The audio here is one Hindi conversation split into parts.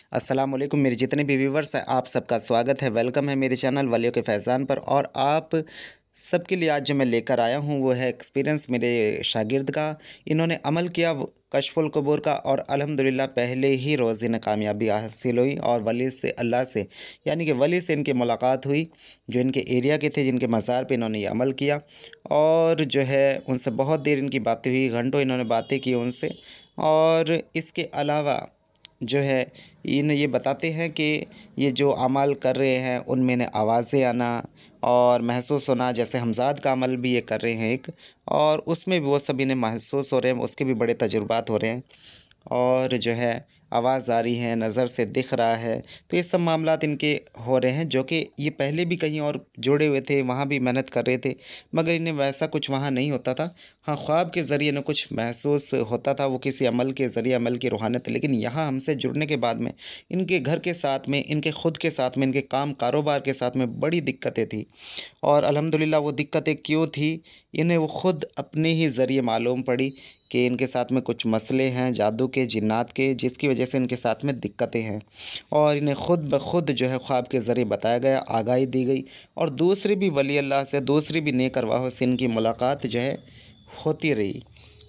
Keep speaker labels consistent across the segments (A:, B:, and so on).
A: अस्सलाम वालेकुम मेरे जितने भी व्यूवर्स हैं आप सबका स्वागत है, वेलकम है मेरे चैनल वलियों के फैज़ान पर। और आप सबके लिए आज जो मैं लेकर आया हूँ वो है एक्सपीरियंस मेरे शागिर्द का। इन्होंने अमल किया कशफुल कबूर का और अल्हम्दुलिल्लाह पहले ही रोज़ इन्हें कामयाबी हासिल हुई और वली से अल्लाह से यानी कि वली से इनकी मुलाकात हुई, जो इनके एरिया के थे, जिनके मज़ार पे इन्होंने ये अमल किया। और जो है उनसे बहुत देर इनकी बातें हुई, घंटों इन्होंने बातें की उनसे। और इसके अलावा जो है ये बताते हैं कि ये जो अमल कर रहे हैं उनमें इन्हें आवाज़ें आना और महसूस होना, जैसे हमज़ाद का अमल भी ये कर रहे हैं एक, और उसमें भी वो सब इन्हें महसूस हो रहे हैं, उसके भी बड़े तजुर्बात हो रहे हैं। और जो है आवाज़ आ रही है, नज़र से दिख रहा है, तो ये सब मामलात इनके हो रहे हैं, जो कि ये पहले भी कहीं और जुड़े हुए थे, वहाँ भी मेहनत कर रहे थे, मगर इन्हें वैसा कुछ वहाँ नहीं होता था। हाँ, ख्वाब के ज़रिए इन्हें कुछ महसूस होता था, वो किसी अमल के ज़रिए, अमल की रूहानियत। लेकिन यहाँ हमसे जुड़ने के बाद में इनके घर के साथ में, इनके खुद के साथ में, इनके काम कारोबार के साथ में बड़ी दिक्कतें थी। और अल्हम्दुलिल्लाह वो दिक्कतें क्यों थी, इन्हें वो खुद अपने ही ज़रिए मालूम पड़ी कि इनके साथ में कुछ मसले हैं जादू के, जिन्नात के, जिसकी वजह से इनके साथ में दिक्कतें हैं। और इन्हें खुद ब खुद जो है ख्वाब के ज़रिए बताया गया, आगाही दी गई, और दूसरे भी वली अल्लाह से, दूसरी भी नेक अरवाहों से इनकी मुलाकात जो है होती रही।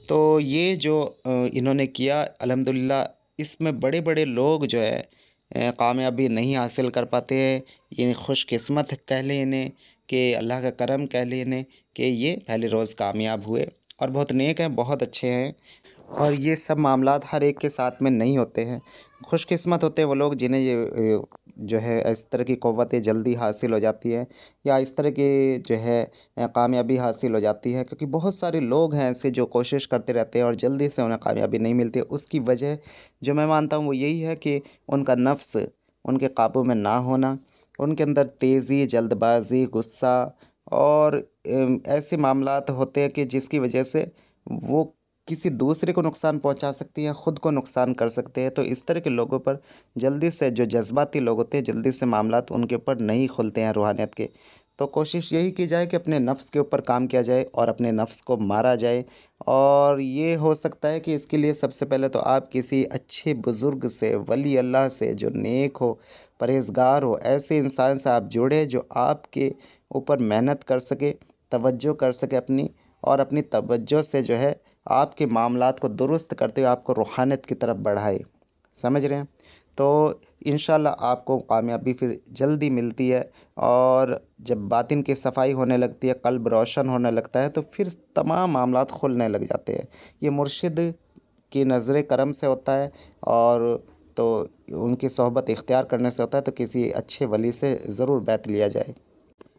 A: तो ये जो इन्होंने किया अल्हम्दुलिल्लाह, इसमें बड़े-बड़े लोग जो है कामयाबी नहीं हासिल कर पाते हैं। ये खुशकिस्मत कह लें इन्हें, कि अल्लाह का करम कह लें इन्हें, कि ये पहले रोज़ कामयाब हुए और बहुत नेक हैं, बहुत अच्छे हैं। और ये सब मामलात हर एक के साथ में नहीं होते हैं। खुशकिस्मत होते हैं वो लोग जिन्हें ये जो है इस तरह की क़ुव्वतें जल्दी हासिल हो जाती है, या इस तरह की जो है कामयाबी हासिल हो जाती है, क्योंकि बहुत सारे लोग हैं ऐसे जो कोशिश करते रहते हैं और जल्दी से उन्हें कामयाबी नहीं मिलती। उसकी वजह जो मैं मानता हूँ वो यही है कि उनका नफ्स उनके काबू में ना होना, उनके अंदर तेज़ी, जल्दबाज़ी, गुस्सा और ऐसे मामलात होते हैं कि जिसकी वजह से वो किसी दूसरे को नुकसान पहुंचा सकती हैं, ख़ुद को नुकसान कर सकते हैं। तो इस तरह के लोगों पर जल्दी से, जो जज्बाती लोग होते हैं, जल्दी से मामलात उनके ऊपर नहीं खुलते हैं रूहानियत के। तो कोशिश यही की जाए कि अपने नफ्स के ऊपर काम किया जाए और अपने नफ्स को मारा जाए। और ये हो सकता है कि इसके लिए सबसे पहले तो आप किसी अच्छे बुज़ुर्ग से, वली अल्लाह से, जो नेक हो, परहेज़गार हो, ऐसे इंसान से आप जुड़े जो आपके ऊपर मेहनत कर सके, तवज्जो कर सके अपनी, और अपनी तवज्जो से जो है आपके मामलात को दुरुस्त करते हुए आपको रूहानियत की तरफ बढ़ाए। समझ रहे हैं? तो इंशाल्लाह आपको कामयाबी फिर जल्दी मिलती है। और जब बातिन की सफाई होने लगती है, क़ल्ब रोशन होने लगता है, तो फिर तमाम मामलात खुलने लग जाते हैं। ये मुर्शिद की नज़र करम से होता है, और तो उनकी सोहबत इख्तियार करने से होता है। तो किसी अच्छे वली से ज़रूर बैत लिया जाए।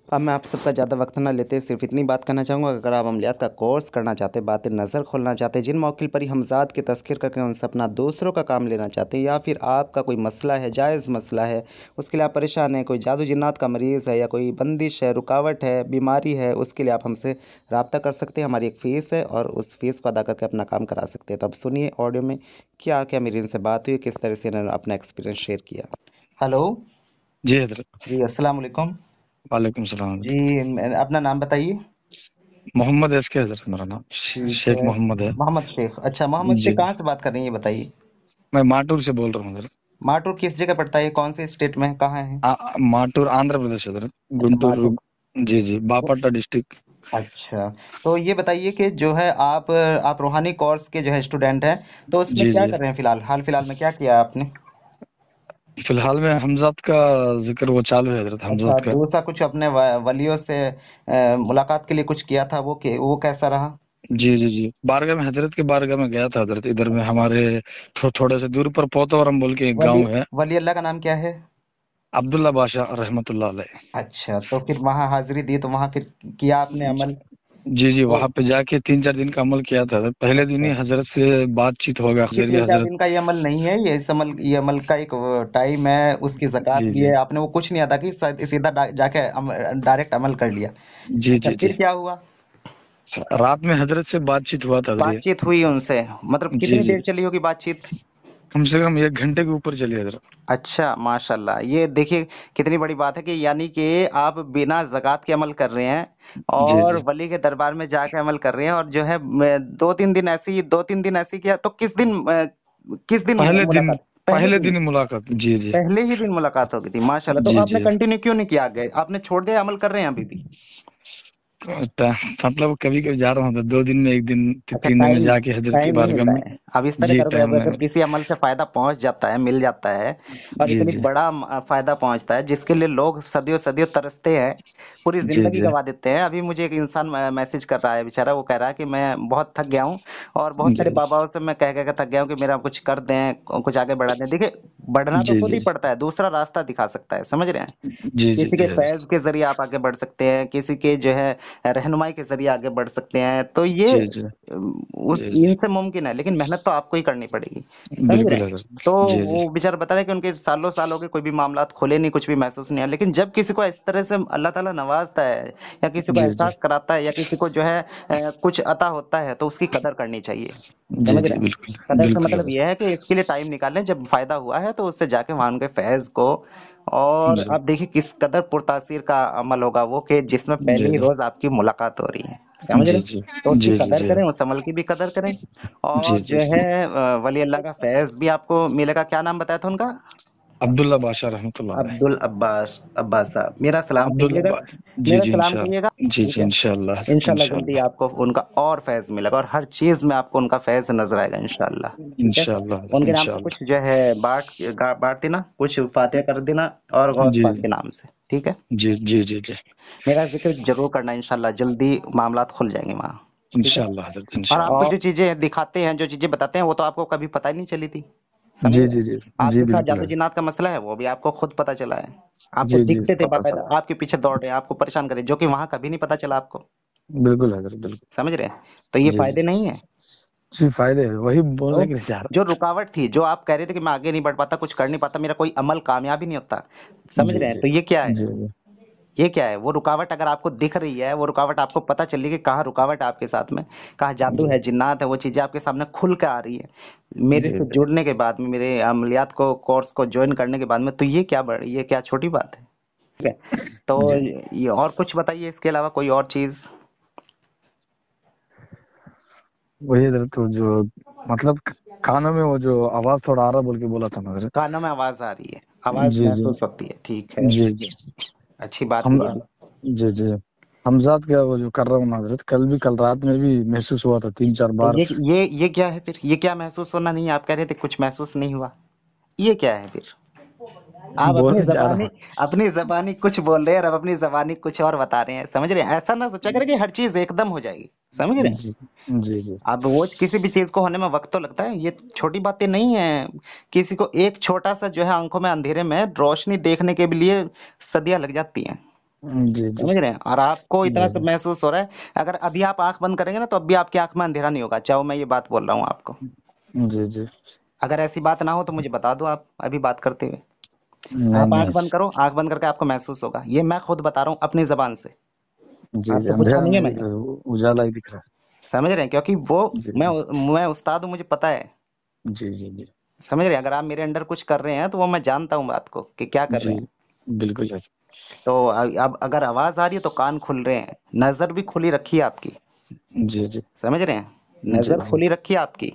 A: अब मैं आप सबका ज़्यादा वक्त ना लेते सिर्फ इतनी बात कहना चाहूँगा, अगर आप अमलियात का कोर्स करना चाहते, बातें नज़र खोलना चाहते, जिन मौक़िल पर ही हमज़ाद की तज़किर करके उनसे अपना दूसरों का काम लेना चाहते हैं, या फिर आपका कोई मसला है, जायज़ मसला है, उसके लिए आप परेशान हैं, कोई जादू जिन्नात का मरीज़ है, या कोई बंदिश है, रुकावट है, बीमारी है, उसके लिए आप हमसे रब्ता कर सकते हैं। हमारी एक फ़ीस है और उस फ़ीस को अदा करके अपना काम करा सकते हैं। तो अब सुनिए ऑडियो में क्या क्या मेरी इनसे बात हुई, किस तरह से इन्होंने अपना एक्सपीरियंस शेयर किया। हेलो
B: जी हज़रत।
A: जी, अस्सलाम वालेकुम।
B: वालेकुम सलाम
A: जी,
B: हज़रत।
A: अपना नाम बताइए।
B: मोहम्मद एसके हज़रत मेरा नाम,
A: ठीक
B: शेख
A: है,
B: मोहम्मद है।
A: मोहम्मद शेख। अच्छा, मोहम्मद शेख
B: जी,
A: कहाँ से बात कर रही हैं ये बताइए?
B: मैं माटूर से बोल रहा हूँ हज़रत।
A: माटुर किस जगह पड़ता है? कौन से स्टेट में है? कहाँ है?
B: माटूर आंध्र प्रदेश हज़रत,
A: अच्छा,
B: गुंटूर।
A: माटुर।
B: जी, जी, बापट्टा डिस्ट्रिक्ट।
A: अच्छा, तो ये बताइए कि जो है आप रूहानी कोर्स के जो है स्टूडेंट हैं, तो उसमें
B: जी,
A: क्या
B: जी।
A: कर रहे हैं फ़िलहाल? हाल-फिलहाल में क्या किया आपने?
B: फ़िलहाल में हमज़ात का ज़िक्र वो चालू है हज़रत,
A: अच्छा,
B: हमज़ात का।
A: दूसरा कुछ अपने वलियों से मुलाकात के लिए कुछ किया था, वो कैसा रहा?
B: जी, जी, जी। बारगाह में, हज़रत के बारगाह में गया था हज़रत, इधर में हमारे थोड़े से दूर पर पोतवरम बोल के एक
A: वली
B: गाँव है।
A: वली अल्लाह का नाम क्या है?
B: अब्दुल्ला बादशाह रहमतुल्लाह अलैह।
A: अच्छा, तो फिर वहाँ हाज़िरी दी, तो वहाँ फिर किया आपने अमल?
B: जी, जी,
A: तो
B: वहाँ पे जाके 3-4 दिन का अमल किया था। पहले दिन ही
A: अच्छा,
B: हज़रत से बातचीत हो गया,
A: ये
B: ज़रिए
A: 3-4
B: हज़रत।
A: दिन का ये अमल नहीं है, ये अमल का एक टाइम है, उसकी ज़कात
B: जी,
A: भी
B: जी।
A: है, आपने वो कुछ नहीं अदा की, सीधा जाके डायरेक्ट अमल कर लिया।
B: जी,
A: अच्छा,
B: जी, जी।
A: फिर क्या हुआ?
B: रात में हज़रत से बातचीत हुआ था ज़रिए।
A: बातचीत हुई उनसे, मतलब
B: जी,
A: कितनी
B: जी।
A: देर चली होगी बातचीत?
B: कम से कम 1 घंटे के ऊपर चली हज़रत।
A: अच्छा, माशाल्लाह, ये देखिए कितनी बड़ी बात है कि यानी कि आप बिना ज़कात के अमल कर रहे हैं
B: जी,
A: और
B: जी।
A: वली के दरबार में जाके अमल कर रहे हैं, और जो है 2-3 दिन ऐसे ही 2-3 दिन ऐसे ही किया, तो किस दिन
B: पहले दिन
A: मुलाकात? पहले
B: पहले
A: दिन?
B: दिन ही मुलाकात, जी जी।
A: पहले ही दिन मुलाकात हो गई थी, माशाल्लाह। तो
B: जी
A: आपने
B: जी।
A: कंटिन्यू क्यों नहीं किया आगे? आपने छोड़ दिया, अमल कर रहे हैं अभी भी?
B: त- मतलब कभी कभी जा रहा हूँ तो 2 दिन में, एक दिन,
A: अच्छा,
B: 3 दिन में
A: टाइम
B: जाके हजरत की
A: टाइम नहीं
B: बारगाह
A: मिलता
B: में।
A: है। अब इस तरह
B: जी
A: करोगे,
B: टाइम
A: अब
B: नहीं
A: अगर
B: मिलता।
A: किसी अमल से फायदा पहुंच जाता है, मिल जाता है, और
B: जी
A: इतनी
B: जी
A: बड़ा फायदा पहुंचता है जिसके लिए लोग सदियों सदियों तरसते हैं, पूरी
B: जी
A: जिंदगी
B: जी
A: गवा देते हैं। अभी मुझे एक इंसान मैसेज कर रहा है बेचारा, वो कह रहा है कि मैं बहुत थक गया हूँ, और बहुत
B: जी
A: सारे बाबाओं से मैं कह कह के थक गया हूँ कि मेरा कुछ कर दें, कुछ आगे बढ़ा दें। देखिए, बढ़ना तो
B: जी
A: खुद
B: जी
A: ही पड़ता है, दूसरा रास्ता दिखा सकता है, समझ रहे हैं?
B: जी जी
A: किसी
B: जी
A: के
B: हजरत।
A: फैज़ के ज़रिए आप आगे बढ़ सकते हैं, किसी के जो है रहनुमाई के ज़रिए आगे बढ़ सकते हैं। तो ये
B: जी जी
A: उस
B: जी जी।
A: इनसे मुमकिन है, लेकिन मेहनत तो आपको ही करनी पड़ेगी, समझ रहे
B: बिल्कुल
A: हैं?
B: हजरत।
A: तो
B: जी जी
A: वो बेचारा बता रहा है कि उनके सालों-साल हो गए, कोई भी मामलात खोले नहीं, कुछ भी महसूस नहीं है। लेकिन जब किसी को इस तरह से अल्लाह ताला नवाज़ता है, या किसी को
B: जी जी
A: एहसास कराता है, या किसी को जो है कुछ अता होता है, तो उसकी कदर करनी चाहिए,
B: जी
A: समझ रहे
B: जी।
A: हैं?
B: बिल्कुल
A: कदर से
B: बिल्कुल
A: मतलब
B: हजरत।
A: ये है कि इसके लिए टाइम निकालें, जब फ़ायदा हुआ है तो उससे जाके वहाँ उनके फैज़ को, और
B: जी
A: आप देखिए किस कदर पुरतासीर का अमल होगा वो, कि जिसमें पहले
B: जी
A: ही
B: जी
A: रोज़ आपकी मुलाकात हो रही है, समझ रहे
B: जी
A: हैं?
B: जी
A: तो उसकी
B: जी जी
A: कदर
B: जी
A: करें, उस अमल की भी कदर करें,
B: जी
A: और
B: जी।
A: जो है वली अल्लाह का फैज़ भी आपको मिलेगा। क्या नाम बताया था उनका?
B: अब्दुल्ला बादशाह रहमतुल्लाह अलैह।
A: अब्दुल अब्बास अब्बास साहब। मेरा सलाम
B: अब्दुल
A: कहिएगा,
B: अब्बा। जी
A: मेरा
B: जी
A: सलाम
B: इंशाल्लाह।
A: कहिएगा,
B: जी
A: ठीक
B: जी
A: है?
B: इंशाल्लाह हजरत,
A: इंशाल्लाह जल्दी
B: इंशाल्लाह।
A: आपको उनका और फैज़ मिलेगा, और हर चीज़ में आपको उनका फैज़ नज़र आएगा इंशाल्लाह, ठीक है?
B: इंशाल्लाह हजरत,
A: उनके नाम से
B: इंशाल्लाह।
A: कुछ जो है बाँट देना, कुछ फ़ातिहा कर देना, और गौस
B: जी
A: पाक के नाम से, ठीक है?
B: जी जी जी जी।
A: मेरा ज़िक्र ज़रूर करना, इंशाल्लाह जल्दी मामलात खुल जाएँगे वहाँ, ठीक है?
B: इंशाल्लाह हजरत,
A: और आपको
B: इंशाल्लाह।
A: जो चीज़ें दिखाते हैं, जो चीज़ें बताते हैं, वो तो आपको कभी पता ही नहीं चली थी, समझ
B: जी
A: रहे हैं?
B: जी जी जी
A: आपके साथ
B: बिल्कुल हजरत।
A: जादू-जिन्नात का मसला है, वो भी आपको खुद पता चला है। आपको
B: जी जी
A: दिखते थे
B: पता
A: बाकायदा,
B: चला।
A: आपके पीछे दौड़ रहे हैं, आपको परेशान कर रहे हैं, जो कि वहाँ कभी नहीं पता चला आपको,
B: बिल्कुल हजरत, बिल्कुल।
A: समझ रहे हैं? तो ये
B: जी जी
A: फ़ायदे नहीं हैं?
B: जी फायदे है, वही
A: तो
B: बोलने के लिए चाह रहा।
A: जो रुकावट थी, जो आप कह रहे थे कि मैं आगे नहीं बढ़ पाता, कुछ कर नहीं पाता, मेरा कोई अमल कामयाब ही नहीं होता, समझ
B: जी
A: रहे हैं?
B: जी
A: तो ये क्या है?
B: जी जी
A: ये क्या है? वो रुकावट अगर आपको दिख रही है, वो रुकावट आपको पता चल रही है कि कहाँ रुकावट है आपके साथ में, कहाँ जादू
B: जी
A: है, जिन्नात है, वो चीज़ें आपके सामने खुल के आ रही है। मेरे
B: जी
A: से
B: जी।
A: जुड़ने के बाद में, मेरे अमलियात को, कोर्स को जॉइन करने के बाद में, तो ये क्या छोटी बात है? ठीक है? तो
B: जी
A: ये और कुछ बताइए इसके अलावा, कोई और चीज़?
B: वही हजरत, तो जो मतलब कानों में वो जो आवाज थोड़ा आ रहा बोल के बोला था ना हजरत।
A: कानों में आवाज़ आ रही है, आवाज़
B: जी जी
A: महसूस होती है, ठीक है,
B: जी जी।
A: अच्छी बात
B: हम
A: है ये भी।
B: जी जी। हमजाद का वो जो कर रहा हूँ ना हजरत, कल रात में भी महसूस हुआ था 3-4 बार।
A: ये क्या है फिर? ये क्या महसूस होना नहीं है? आप कह रहे थे कुछ महसूस नहीं हुआ, ये क्या है फिर? आप
B: बोलने जा रहा हूँ।
A: अपनी ज़बानी कुछ बोल रहे हैं, और अब अपनी ज़बानी कुछ और बता रहे हैं, समझ रहे हैं? ऐसा ना सोचा करें कि हर चीज़ एकदम हो जाएगी, समझ रहे हैं?
B: जी जी जी
A: अब वो किसी भी चीज़ को होने में वक़्त तो लगता है, ये छोटी बातें नहीं हैं। किसी को एक छोटा-सा जो है आँखों में अंधेरे में रोशनी देखने के भी लिए सदियाँ लग जाती हैं,
B: जी जी
A: समझ रहे हैं? और आपको इतना
B: जी
A: सब महसूस हो रहा है, अगर अभी आप आँख बंद करेंगे ना, तो अब भी आपकी आँख में अंधेरा नहीं होगा, चाहे मैं ये बात बोल रहा हूँ आपको।
B: जी जी।
A: अगर ऐसी बात ना हो तो मुझे बता दो आप, अभी बात करते हुए।
B: नहीं
A: आप आँख
B: नहीं।
A: बंद करो, आँख बंद करके आपको महसूस होगा। ये मैं खुद बता रहा हूँ अपनी ज़बान से,
B: जी जी
A: आपसे पूछा
B: अंधेरा
A: नहीं है
B: नहीं दिख
A: मैंने,
B: रहा है, उजाला ही दिख रहा
A: समझ रहे हैं? क्योंकि वो
B: है। जी
A: मैं उस्ताद हूँ, मुझे पता है,
B: जी जी जी
A: समझ रहे हैं? अगर आप मेरे अंडर कुछ कर रहे हैं, तो वो मैं जानता हूँ बात को कि क्या कर
B: जी
A: रहे हैं।
B: बिल्कुल है।
A: तो अब अगर आवाज़ आ रही है तो कान खुल रहे हैं, नज़र भी खुली रखी है आपकी,
B: जी जी
A: समझ रहे हैं?
B: जी
A: नज़र
B: जी
A: खुली रखी है आपकी।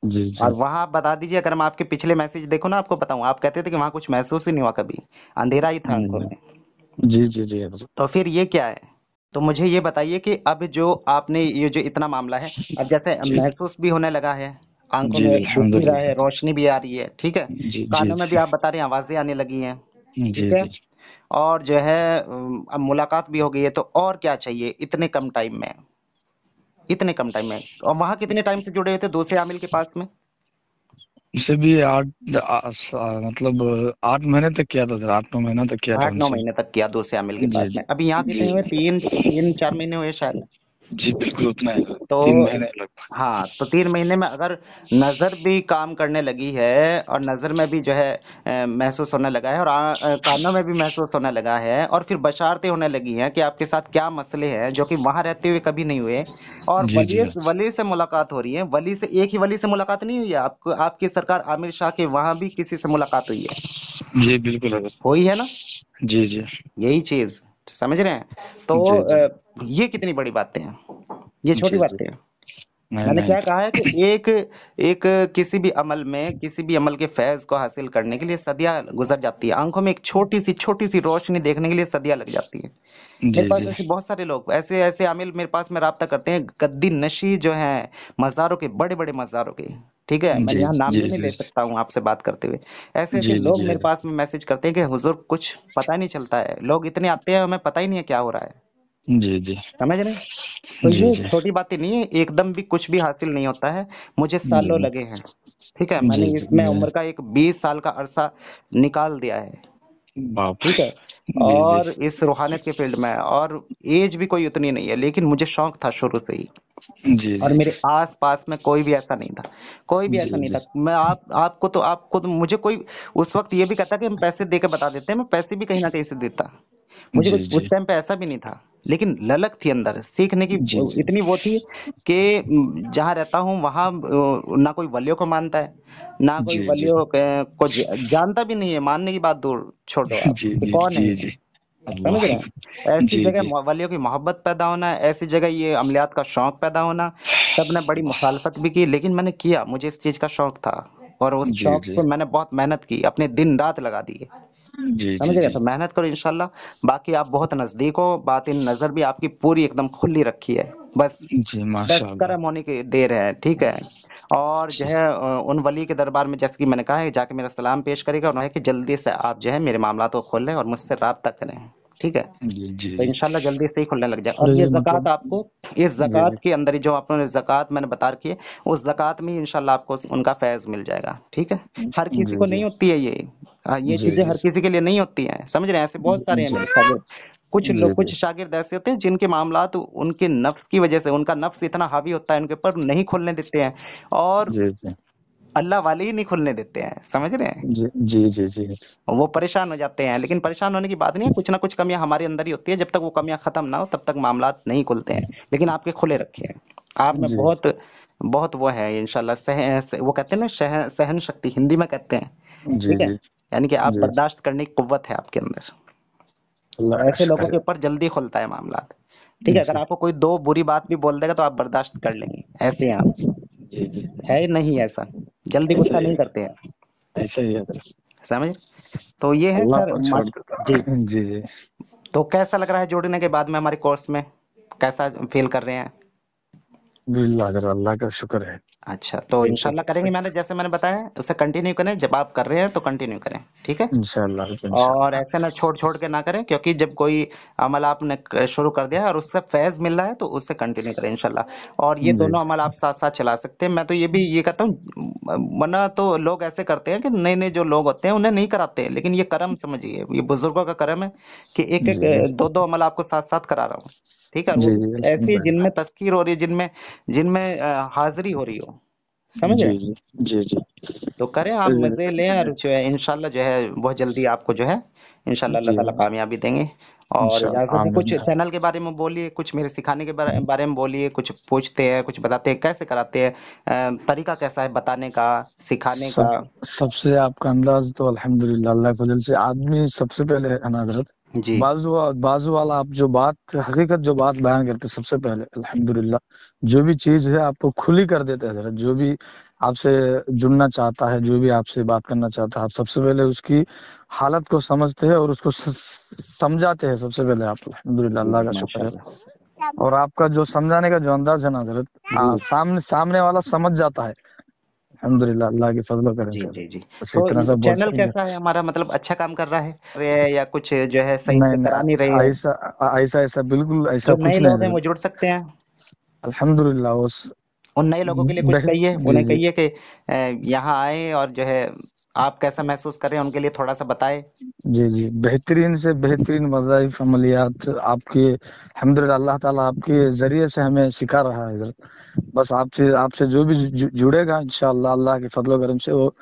B: जी
A: और
B: जी
A: वहाँ आप बता दीजिए, अगर मैं आपके पिछले मैसेज देखूँ ना, आपको बताऊँ, आप कहते थे कि वहाँ कुछ महसूस ही नहीं हुआ कभी, अंधेरा ही था आँखों में।
B: जी जी जी हजरत।
A: तो फिर ये क्या है? तो मुझे ये बताइए कि अब जो आपने ये जो इतना मामला है, अब जैसे
B: जी
A: महसूस भी होने लगा है, आँखों
B: जी
A: में दिख भी रहा है,
B: अल्हम्दुलिल्लाह।
A: रोशनी भी आ रही है, ठीक है?
B: जी जी
A: कानों में भी
B: जी
A: आप बता रहे हैं आवाज़ें आने लगी हैं,
B: जी
A: ठीक है?
B: जी।
A: और जो है अब मुलाकात भी हो गई है, तो और क्या चाहिए इतने कम टाइम में? इतने कम टाइम में। और वहाँ कितने टाइम से जुड़े हुए थे दूसरे आमिल के पास में?
B: उनसे भी मतलब 8 महीने तक किया था सर, 8-9 महीना तक किया था
A: 8-9
B: उनसे।
A: महीने तक किया दूसरे आमिल के
B: जी
A: पास
B: जी
A: में। अभी यहाँ
B: जी
A: कितने हुए? 3-4 महीने हुए शायद।
B: जी बिल्कुल उतना है।
A: तो
B: 3 महीने लगभग।
A: हाँ, तो 3 महीने में अगर नज़र भी काम करने लगी है, और नज़र में भी जो है महसूस होने लगा है, और कानों में भी महसूस होने लगा है, और फिर बशारतें होने लगी हैं कि आपके साथ क्या मसले हैं, जो कि वहाँ रहते हुए कभी नहीं हुए, और
B: जी जी
A: वली से मुलाकात हो रही है। वली से, एक ही वली से मुलाकात नहीं हुई है, आपको आपकी सरकार आमिर शाह के वहाँ भी किसी से मुलाकात हुई है।
B: जी बिल्कुल हजरत।
A: हुई है ना?
B: जी जी
A: यही चीज़, समझ रहे हैं? तो
B: जी जी
A: ये कितनी बड़ी बातें हैं, ये छोटी
B: जी जी
A: बातें हैं।
B: नहीं
A: मैंने
B: नहीं।
A: क्या कहा है कि एक एक किसी भी अमल में, किसी भी अमल के फैज़ को हासिल करने के लिए सदियाँ गुज़र जाती है। आँखों में एक छोटी-सी रोशनी देखने के लिए सदियाँ लग जाती हैं। मेरे
B: जी
A: पास
B: जी
A: ऐसे बहुत सारे लोग ऐसे आमिल मेरे पास में राब्ता करते हैं, गद्दी नशी जो हैं मज़ारों के, बड़े-बड़े मज़ारों के, ठीक है? मैं
B: जी
A: यहाँ नाम
B: जी
A: भी नहीं ले
B: जी
A: सकता हूँ आपसे बात करते हुए। ऐसे-ऐसे
B: जी जी
A: लोग
B: जी
A: मेरे पास में मैसेज करते हैं कि हुज़ूर कुछ पता नहीं चलता है। लोग इतने आते हैं, हमें पता ही नहीं है क्या हो रहा है।
B: जी जी
A: समझ रहे हैं? तो
B: जी
A: ये
B: जी
A: छोटी बातें नहीं है, एकदम भी कुछ भी हासिल नहीं होता है। मुझे सालों
B: जी
A: लगे हैं, ठीक है?
B: जी
A: मैंने
B: जी
A: इसमें
B: जी।
A: उम्र का एक 20 साल का अरसा निकाल दिया है,
B: बाप
A: ठीक है?
B: रे। जी जी
A: और इस रूहानियत के फ़ील्ड में और ऐज भी कोई उतनी नहीं है, लेकिन मुझे शौक था शुरू से ही।
B: जी
A: और
B: जी जी
A: मेरे आस-पास में कोई भी ऐसा नहीं था, कोई भी
B: जी
A: ऐसा नहीं
B: जी
A: था। मैं आपको तो मुझे कोई उस वक़्त ये भी कहता कि हम पैसे दे के बता देते हैं, मैं पैसे भी कहीं न कहीं से देता। मुझे
B: जी
A: कुछ
B: जी
A: उस टाइम पे ऐसा भी नहीं था, लेकिन ललक थी अंदर, सीखने की
B: जी जी
A: इतनी वो थी कि जहाँ रहता हूँ वहाँ ना कोई वलियों को मानता है, ना कोई
B: जी जी
A: वलियों को जानता भी नहीं है, मानने की बात दूर छोड़ो आप,
B: जी
A: कि
B: जी
A: कौन है
B: जी
A: ये?
B: जी।
A: समझ
B: अल्लाह।
A: रहे हैं? ऐसी
B: जी
A: जगह
B: जी
A: वलियों की मोहब्बत पैदा होना, ऐसी जगह ये अमलियात का शौक पैदा होना, सबने बड़ी मुखालफत भी की, लेकिन मैंने किया, मुझे इस चीज़ का शौक था और उस
B: जी
A: शौक
B: जी
A: पे मैंने बहुत मेहनत की, अपने दिन-रात लगा दिए।
B: जी
A: समझ
B: जी
A: गए?
B: जी
A: तो मेहनत करो इंशाल्लाह, बाकी आप बहुत नज़दीक हो, बातिन नज़र भी आपकी पूरी एकदम खुली रखी है। बस
B: जी
A: बस
B: माशाअल्लाह।
A: कर्म होने की देर है, ठीक है? और जो
B: जी
A: है उन वली के दरबार में जैसे कि मैंने कहा है जाके मेरा सलाम पेश करेगा, उन्होंने कि जल्दी से आप जो है मेरे मामलात को खोल लें और मुझसे राब्ता करें, ठीक है?
B: जी जी
A: तो
B: जी।
A: इंशाल्लाह जल्दी से ही खुलने लग जाए और
B: थोड़े
A: ये
B: से
A: ज़कात
B: मतलब।
A: आपको इस
B: जी
A: ज़कात
B: जी
A: के अंदर ही जो आपने ज़कात मैंने बता रखी है, उस ज़कात में ही इंशाल्लाह आपको उनका फैज़ मिल जाएगा, ठीक है? हर किसी
B: जी
A: को
B: जी
A: नहीं होती है ये। ये
B: जी
A: चीज़ें
B: जी
A: हर किसी के लिए नहीं होती हैं, समझ रहे हैं? ऐसे बहुत सारे हैं
B: जी
A: मेरे शागिर्द।
B: जी जी
A: कुछ शागिर्द ऐसे होते हैं जिनके मामलात उनके नफ्स की वज़ह से उनका नफ्स इतना हावी होता है उनके ऊपर नहीं खोलने देते हैं और
B: जी जी
A: अल्लाह वाले ही नहीं खुलने देते हैं, समझ रहे हैं?
B: जी जी जी जी
A: वो परेशान हो जाते हैं, लेकिन परेशान होने की बात नहीं है, कुछ ना कुछ कमियाँ हमारे अंदर ही होती है, जब तक वो कमियाँ खत्म ना हो तब तक मामलात नहीं खुलते हैं, लेकिन आपके खुले रखे हैं। आप में
B: जी
A: बहुत बहुत वो है इंशाल्लाह वो कहते हैं ना सहन शक्ति हिंदी में कहते हैं,
B: जी
A: ठीक है?
B: जी
A: यानी कि आप
B: जी।
A: बर्दाश्त करने की कुव्वत है आपके अंदर।
B: अल्लाह
A: तो
B: का
A: ऐसे लोगों
B: शुक्र
A: के ऊपर जल्दी खुलता है मामलात, ठीक है? अगर
B: है।
A: आपको कोई 2 बुरी बात भी बोल देगा तो आप बर्दाश्त कर लेंगे, ऐसे हैं आप।
B: जी जी जी।
A: है नहीं ऐसा, जल्दी
B: ऐसा
A: गुस्सा
B: ही
A: नहीं
B: है।
A: करते हैं,
B: ऐसा ही है।
A: समझ? तो ये है
B: अल्लाह
A: खैर
B: पर छोड़ देता।
A: जी।
B: जी जी।
A: तो कैसा लग रहा है जुड़ने के बाद में हमारे कोर्स में? कैसा फ़ील कर रहे हैं?
B: बिल्ला जरा अल्लाह का शुक्र है।
A: अच्छा, तो
B: ये तो
A: इंशाल्लाह करेंगे जैसे मैंने बताया उसे कंटिन्यू करें, जब आप कर रहे हैं तो कंटिन्यू करें, ठीक है?
B: इंशाल्लाह
A: और
B: इंशाल्लाह।
A: ऐसे ना छोड़-छोड़ के ना करें क्योंकि जब कोई अमल आपने शुरू कर दिया है और उससे फैज़ मिल रहा है तो उसे कंटिन्यू करें इंशाल्लाह और ये
B: जी
A: दोनों
B: जी
A: अमल आप साथ-साथ चला सकते हैं। मैं तो ये भी ये कहता हूँ वरना तो लोग ऐसे करते हैं कि नए-नए जो लोग होते हैं उन्हें नहीं कराते हैं, लेकिन ये करम समझिए, ये बुजुर्गों का करम है कि एक-एक
B: जी जी
A: 2-2 अमल आपको साथ-साथ करा रहा हूँ, ठीक है? और वो
B: जी
A: भी
B: जी
A: ऐसी
B: अल्हम्दुलिल्लाह।
A: जिनमें तज़कीर हो रही है, जिनमें जिनमें हाज़िरी हो रही हो, समझ रहे
B: जी
A: हैं?
B: जी जी जी।
A: तो करें आप मज़े लें और जो है इंशाल्लाह जो है बहुत जल्दी आपको जो है इंशाल्लाह अल्लाह
B: जी
A: ताला कामयाबी देंगे और
B: इंशाल्लाह
A: इजाज़त दें। कुछ
B: आमीन।
A: चैनल के बारे में बोलिए, कुछ मेरे सिखाने के बारे में बोलिए, कुछ पूछते हैं, कुछ बताते हैं, कैसे कराते हैं? तरीका कैसा है बताने का, सिखाने
B: सब
A: का?
B: सबसे आपका अंदाज तो अल्हम्दुलिल्लाह अल्लाह के फजल से आदमी सबसे पहले है ना हज़रत।
A: जी,
B: बाजू वाला आप जो बात हकीकत जो बात बयान करते हैं, सबसे पहले अल्हम्दुलिल्लाह जो भी चीज है आपको खुली कर देते हैं हज़रत। जो भी आपसे जुड़ना चाहता है, जो भी आपसे बात करना चाहता है, आप सबसे पहले उसकी हालत को समझते हैं और उसको समझाते हैं सबसे पहले आप। अल्हम्दुलिल्लाह
A: जी,
B: अल्लाह
A: जी,
B: का शुक्र है।
A: माशाअल्लाह।
B: और आपका जो समझाने का जो अंदाज है ना हज़रत,
A: जी,
B: सामने सामने वाला समझ जाता है। अल्हम्दुलिल्लाह अल्लाह के फजल करम
A: जी,
B: से।
A: जी, जी।
B: बस
A: तो
B: इतना
A: ये
B: सा बोल
A: चैनल
B: सकेंगे।
A: कैसा है हमारा मतलब अच्छा काम कर रहा है या कुछ जो है सही
B: नहीं
A: से करा नहीं रही
B: नहीं,
A: है?
B: ऐसा ऐसा ऐसा बिल्कुल ऐसा
A: जो नए
B: कुछ नहीं
A: लोग हैं
B: है।
A: वो जुड़ सकते हैं?
B: अल्हम्दुलिल्लाह उस
A: उन नए लोगों के लिए कुछ कहिए,
B: जी
A: उन्हें
B: जी
A: कहिए कि यहाँ आएँ और जो है आप कैसा महसूस कर रहे हैं उनके लिए थोड़ा-सा बताएँ।
B: जी जी। बेहतरीन से बेहतरीन वज़ाइफ अमलियात आपके अल्हम्दुलिल्लाह अल्लाह ताला आपके जरिए से हमें सिखा रहा है हज़रत। बस आपसे आपसे जो भी जुड़ेगा इंशाअल्लाह अल्लाह के फजल करम से वो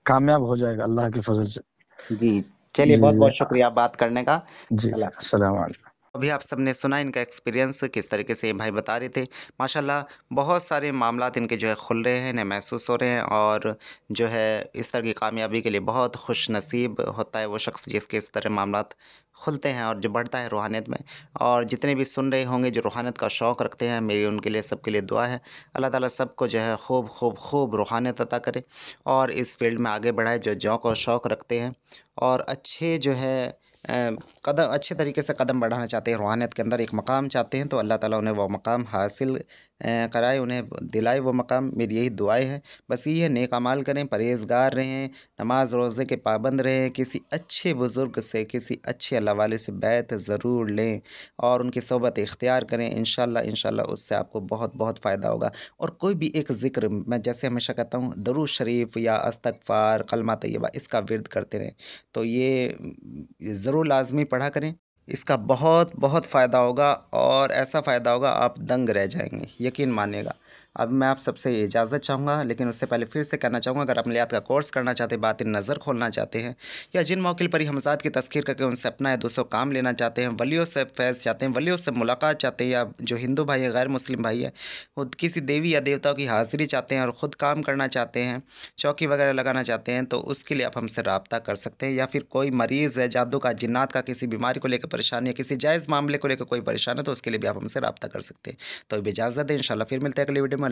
B: कामयाब हो जाएगा अल्लाह के फजल से।
A: जी, चलिए
B: जी जी
A: बहुत-बहुत शुक्रिया बात करने का।
B: जी जी।
A: अल्लाह
B: अस्सलाम वालेकुम।
A: अभी आप सबने सुना इनका एक्सपीरियंस किस तरीके से ये भाई बता रहे थे। माशाल्लाह बहुत सारे मामलात इनके जो है खुल रहे हैं, इन्हें महसूस हो रहे हैं और जो है इस तरह की कामयाबी के लिए बहुत खुशनसीब होता है वो शख्स जिसके इस तरह मामलात खुलते हैं और जो बढ़ता है रूहानियत में। और जितने भी सुन रहे होंगे जो रूहानियत का शौक़ रखते हैं, मेरी उनके लिए सबके लिए दुआ है। अल्लाह ताला सबको जो है खूब खूब खूब रूहानियत अता करे और इस फ़ील्ड में आगे बढ़ाए जो ज़ौक़ और शौक़ रखते हैं और अच्छे जो है कदम अच्छे तरीके से कदम बढ़ाना चाहते हैं, रूहानियत के अंदर एक मकाम चाहते हैं, तो अल्लाह ताला उन्हें वो मकाम हासिल कराए, उन्हें दिलाए वो मकाम। मेरी यही दुआएँ हैं। बस यही है, नेक अमाल करें, परहेज़गार रहें, नमाज रोज़े के पाबंद रहें, किसी अच्छे बुज़ुर्ग से, किसी अच्छे अल्लाह वाले से बैत ज़रूर लें और उनकी सोहबत इख्तियार करें। इंशाअल्लाह इंशाअल्लाह उससे आपको बहुत बहुत फ़ायदा होगा। और कोई भी एक ज़िक्र, मैं जैसे हमेशा कहता हूँ, दरूद शरीफ़ या इस्तग़फ़ार, कलमा तैयबा, इसका विर्द करते रहें। तो ये ज़रूर लाज़मी पढ़ा करें। इसका बहुत बहुत फ़ायदा होगा और ऐसा फ़ायदा होगा आप दंग रह जाएँगे, यकीन मानिएगा। अब मैं आप सबसे इजाज़त चाहूँगा, लेकिन उससे पहले फिर से कहना चाहूँगा, अगर अमलियात का कोर्स करना चाहते हैं, बातिन नज़र खोलना चाहते हैं या जिन मौकिल पर हमज़ात की तज़कीर करके उनसे अपना या दूसरों काम लेना चाहते हैं, वलियों से फैज़ चाहते हैं, वलियों से मुलाकात चाहते हैं, या जो हिंदू भाई है, गैर मुस्लिम भाई है, खुद किसी देवी या देवताओं की हाज़िरी चाहते हैं और ख़ुद काम करना चाहते हैं, चौकी वगैरह लगाना चाहते हैं, तो उसके लिए आप हमसे राब्ता कर सकते हैं। या फिर कोई मरीज़ है, जादू का, जिन्नात का, किसी बीमारी को लेकर परेशान है, किसी जायज़ मामले को लेकर कोई परेशान है, तो उसके लिए भी आप हमसे राब्ता कर सकते हैं। तो अब इजाज़त दें, इंशाअल्लाह फिर मिलते हैं अगली वीडियो में।